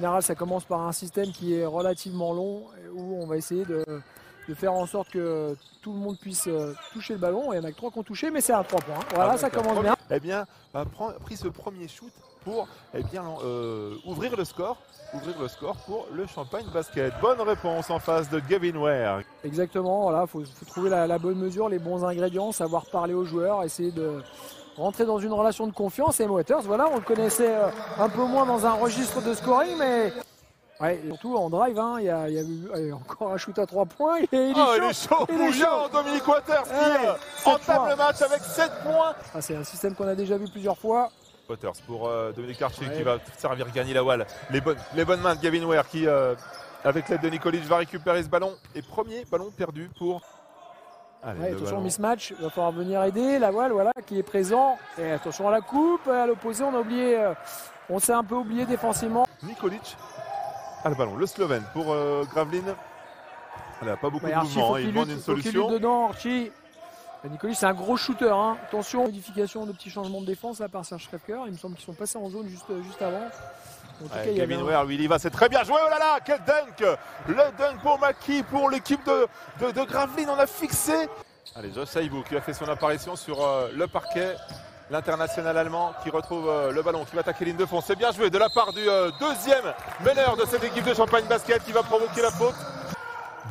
général, ça commence par un système qui est relativement long, où on va essayer de faire en sorte que tout le monde puisse toucher le ballon. Il y en a que 3 qui ont touché, mais c'est à 3 points. Voilà, ça commence bien. Eh bien, a pris ce premier shoot pour ouvrir le score pour le Champagne Basket. Bonne réponse en face de Gavin Ware. Exactement, voilà, faut trouver la bonne mesure, les bons ingrédients, savoir parler aux joueurs, essayer de rentrer dans une relation de confiance. Et Waters, voilà, on le connaissait un peu moins dans un registre de scoring, mais ouais, surtout en drive, hein, il y a eu encore un shoot à 3 points. Il est chaud, bouillant, Dominique Waters qui entame le match avec 7 points. Ah, c'est un système qu'on a déjà vu plusieurs fois. Waters pour Dominique Archie qui va servir Gagny Lawal. Les bonnes mains de Gavin Ware qui, avec l'aide de Nikolic, va récupérer ce ballon. Et premier ballon perdu pour... Allez, attention au mismatch, il va falloir venir aider Lawal, voilà, qui est présent. Et attention à la coupe, à l'opposé, on s'est un peu oublié défensivement. Nikolic a le ballon, le Slovène pour Gravlin. Il n'a pas beaucoup de mouvement, il demande une solution. Dedans, Archie. Nikolic, c'est un gros shooter. Hein. Attention, modification de petits changements de défense là, par Serge Schrefker. Il me semble qu'ils sont passés en zone juste avant. En tout cas, Gavin Ware, lui, il y va, c'est très bien joué. Oh là là, quel dunk! Le dunk pour Maki, pour l'équipe de Gravlin. On a fixé. Allez, Josh Saibou qui a fait son apparition sur le parquet. L'international allemand qui retrouve le ballon, qui va attaquer ligne de fond. C'est bien joué de la part du deuxième meneur de cette équipe de Champagne Basket qui va provoquer la faute.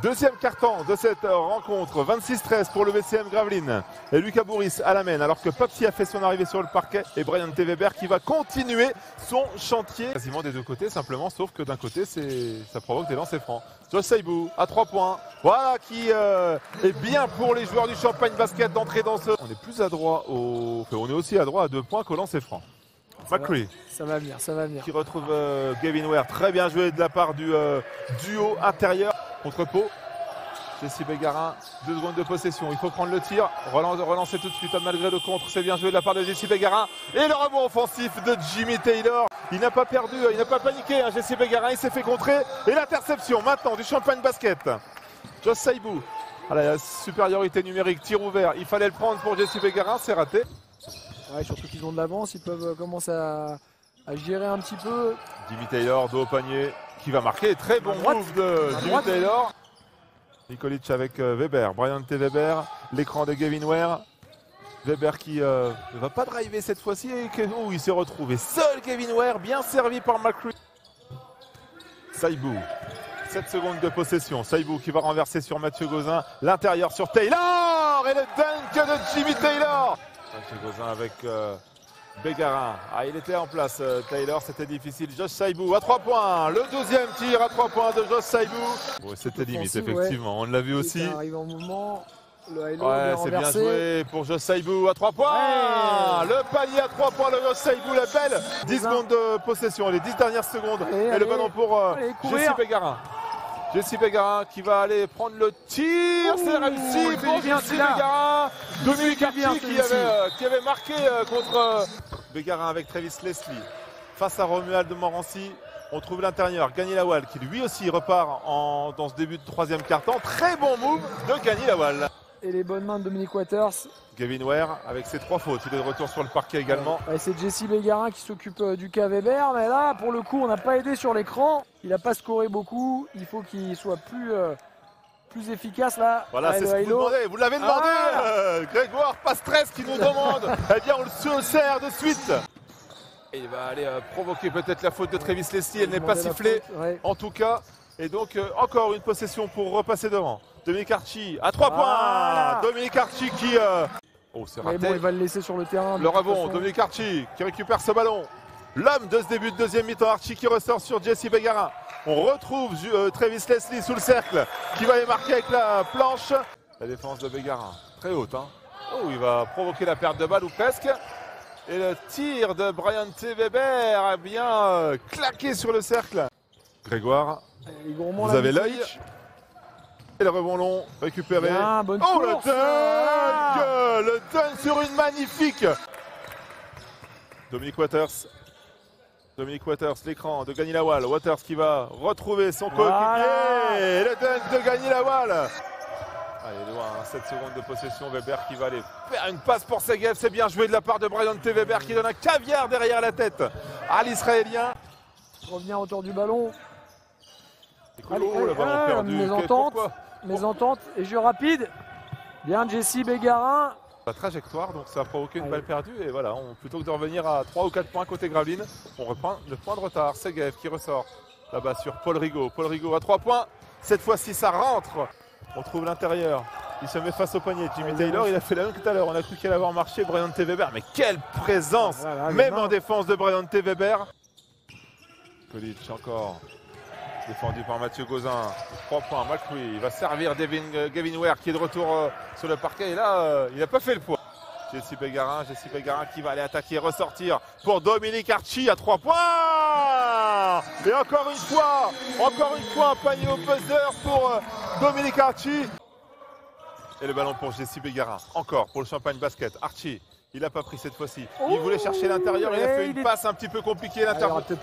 Deuxième carton de cette rencontre, 26-13 pour le VCM Gravlin. Et Lucas Bourris à la main, alors que Popsi a fait son arrivée sur le parquet. Et Brian T. Weber qui va continuer son chantier. Quasiment des deux côtés, simplement, sauf que d'un côté, ça provoque des lancers francs. Josh Saibou à 3 points. Voilà qui est bien pour les joueurs du Champagne Basket d'entrer dans ce... On est plus adroit on est aussi adroit à 2 points qu'au lancer franc. McCree. Ça va venir, ça va venir. Qui retrouve Gavin Ware. Très bien joué de la part du duo intérieur. Contre Pau, Jesse Bégarin, 2 secondes de possession, il faut prendre le tir, relancer tout de suite malgré le contre, c'est bien joué de la part de Jesse Bégarin, et le rebond offensif de Jimmy Taylor, il n'a pas perdu, il n'a pas paniqué, hein, Jesse Bégarin, il s'est fait contrer, et l'interception maintenant du Champagne Basket, Josh Saibou, voilà, la supériorité numérique, tir ouvert, il fallait le prendre pour Jesse Bégarin, c'est raté. Ouais, surtout qu'ils ont de l'avance, ils peuvent commencer à gérer un petit peu. Jimmy Taylor, dos au panier, qui va marquer. Très bon move de Jimmy Taylor. Nikolic avec Weber, Brian T. Weber, l'écran de Gavin Ware. Weber qui ne va pas driver cette fois-ci. Il s'est retrouvé seul, Gavin Ware, bien servi par McCree. Saibou, 7 secondes de possession. Saibou qui va renverser sur Mathieu Gauzin. L'intérieur sur Taylor et le dunk de Jimmy Taylor. Mathieu Gauzin avec... Bégarin, il était en place, Taylor, c'était difficile. Josh Saibou à 3 points, le 12e tir à 3 points de Josh Saibou. Ouais, c'était limite, effectivement, on l'a vu aussi. Arrive en mouvement, c'est bien joué pour Josh Saibou à 3 points. Ouais. Le panier à 3 points de Josh Saibou, la belle 10 secondes de possession, les 10 dernières secondes. Et le ballon pour Jesse Bégarin. Jesse Bégarin qui va aller prendre le tir, c'est réussi pour Jesse Bégarin. Dominique Archie qui avait marqué contre Bégarin avec Travis Leslie. Face à Romuald de Morancy, on trouve l'intérieur, Gagny Lawal qui lui aussi repart dans ce début de 3e quart-temps. Très bon move de Gagny Lawal. Et les bonnes mains de Dominique Waters. Gavin Ware avec ses 3 fautes, il est de retour sur le parquet également. Ouais, c'est Jesse Bégarin qui s'occupe du cas Weber, mais là pour le coup on n'a pas aidé sur l'écran. Il n'a pas scoré beaucoup, il faut qu'il soit plus efficace là. Voilà, c'est ce que vous demandez, vous l'avez demandé. Grégoire Pastresse qui nous demande. Eh bien on le sert de suite. Et il va aller provoquer peut-être la faute de Travis Leslie, elle n'est pas sifflée en tout cas. Et donc encore une possession pour repasser devant. Dominique Archie à 3 points. Dominique Archie qui... c'est raté. Bon, il va le laisser sur le terrain. Le rebond, Dominique Archie qui récupère ce ballon. L'homme de ce début de 2e mi-temps, Archie qui ressort sur Jesse Bégarin. On retrouve Travis Leslie sous le cercle qui va les marquer avec la planche. La défense de Bégarin, très haute. Hein. Il va provoquer la perte de balle ou presque. Et le tir de Brian T. Weber a bien claqué sur le cercle. Grégoire, vous avez l'œil. Et le rebond long récupéré. Bien, bonne course. Le dunk sur une magnifique. Dominique Waters, l'écran de Gagny Lawal. Waters qui va retrouver son coéquipier. Et le dunk de Gagny Lawal. Il est loin, 7 secondes de possession. Weber qui va aller faire une passe pour Segev. C'est bien joué de la part de Brian T. Weber qui donne un caviar derrière la tête à l'Israélien. revenir autour du ballon. Allez, le ballon perdu. Mésentente et jeu rapide. Bien Jesse Bégarin. La trajectoire, donc ça a provoqué une balle perdue. Et voilà, plutôt que de revenir à 3 ou 4 points côté Gravelines, on reprend le point de retard. Segev qui ressort là-bas sur Paul Rigaud. Paul Rigaud à 3 points. Cette fois-ci, ça rentre. On trouve l'intérieur. Il se met face au panier. Jimmy Taylor, il a fait la même que tout à l'heure. On a cru qu'il allait avoir marché. Brian T. Weber. Mais quelle présence, même en défense de Brian T. Weber. Kolic encore. Défendu par Mathieu Gauzin. 3 points. McCree. Il va servir Gavin Ware qui est de retour sur le parquet. Et là, il n'a pas fait le poids. Jesse Bégarin qui va aller attaquer, ressortir pour Dominique Archie à 3 points. Et encore une fois, un panier au buzzer pour Dominique Archie. Et le ballon pour Jesse Bégarin. Encore pour le Champagne Basket. Archie, il n'a pas pris cette fois-ci. Il voulait chercher l'intérieur. Il a fait une passe un petit peu compliquée.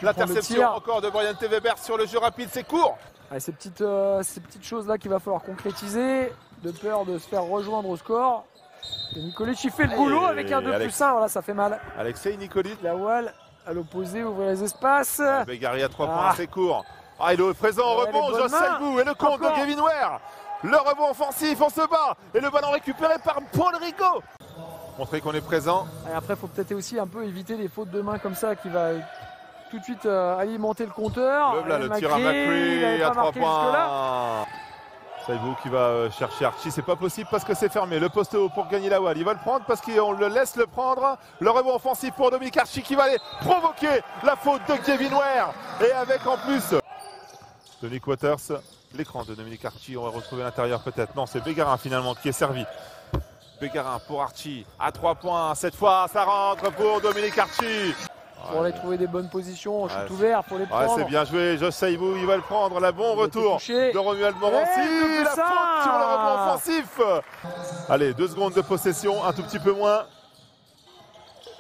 L'interception encore de Brian T. Weber sur le jeu rapide. C'est court. Ces petites choses-là qu'il va falloir concrétiser, de peur de se faire rejoindre au score. Et Nikolic, il fait le boulot avec un 2+1. Voilà, ça fait mal. Alexei Nikolic. La Wall à l'opposé, ouvrir les espaces. Bégarin à 3 points, c'est court. Il est présent au rebond. Josh Saibou et le compte de Gavin Ware. Le rebond offensif, on se bat. Et le ballon récupéré par Paul Rigaud. Montrer qu'on est présent. Et après, il faut peut-être aussi un peu éviter les fautes de main comme ça qui va tout de suite alimenter le compteur. Le tir à McCree à 3 points. Saibou qui va chercher Archie. C'est pas possible parce que c'est fermé. Le poste haut pour gagner la Wall. Il va le prendre parce qu'on le laisse le prendre. Le rebond offensif pour Dominique Archie qui va aller provoquer la faute de Gavin Ware. Et avec en plus de Nick Waters. L'écran de Dominique Archie, on va retrouver l'intérieur peut-être. Non, c'est Bégarin finalement qui est servi. Bégarin pour Archie à 3 points. Cette fois, ça rentre pour Dominique Archie. Pour aller trouver des bonnes positions, shoot ouvert pour les prendre. C'est bien joué, Josh Saibou, il va le prendre. La bon retour de Romuald Morancy. La faute sur le rebond offensif. Allez, 2 secondes de possession, un tout petit peu moins.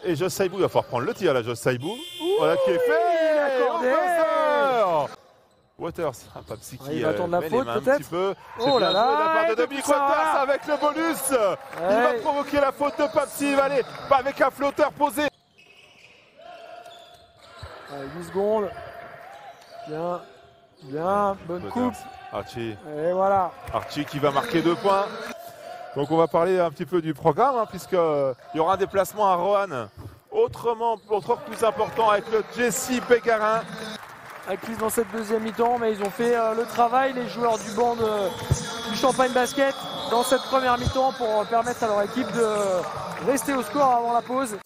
Et Josh Saibou, il va falloir prendre le tir là, Josh Saibou. Voilà qui est fait. Waters, Papsi qui va attendre la faute peut-être. Oh là là, de la part de Dominique Waters avec le bonus. Il va provoquer la faute de Papsi. Il va aller avec un flotteur posé. 10 secondes. Bien, bonne coupe. Archie. Et voilà. Archie qui va marquer 2 points. Donc on va parler un petit peu du programme, puisqu'il y aura un déplacement à Roanne. Autre plus important avec le Jesse Bégarin. Acquise dans cette deuxième mi-temps, mais ils ont fait le travail, les joueurs du banc du Champagne Basket, dans cette première mi-temps pour permettre à leur équipe de rester au score avant la pause.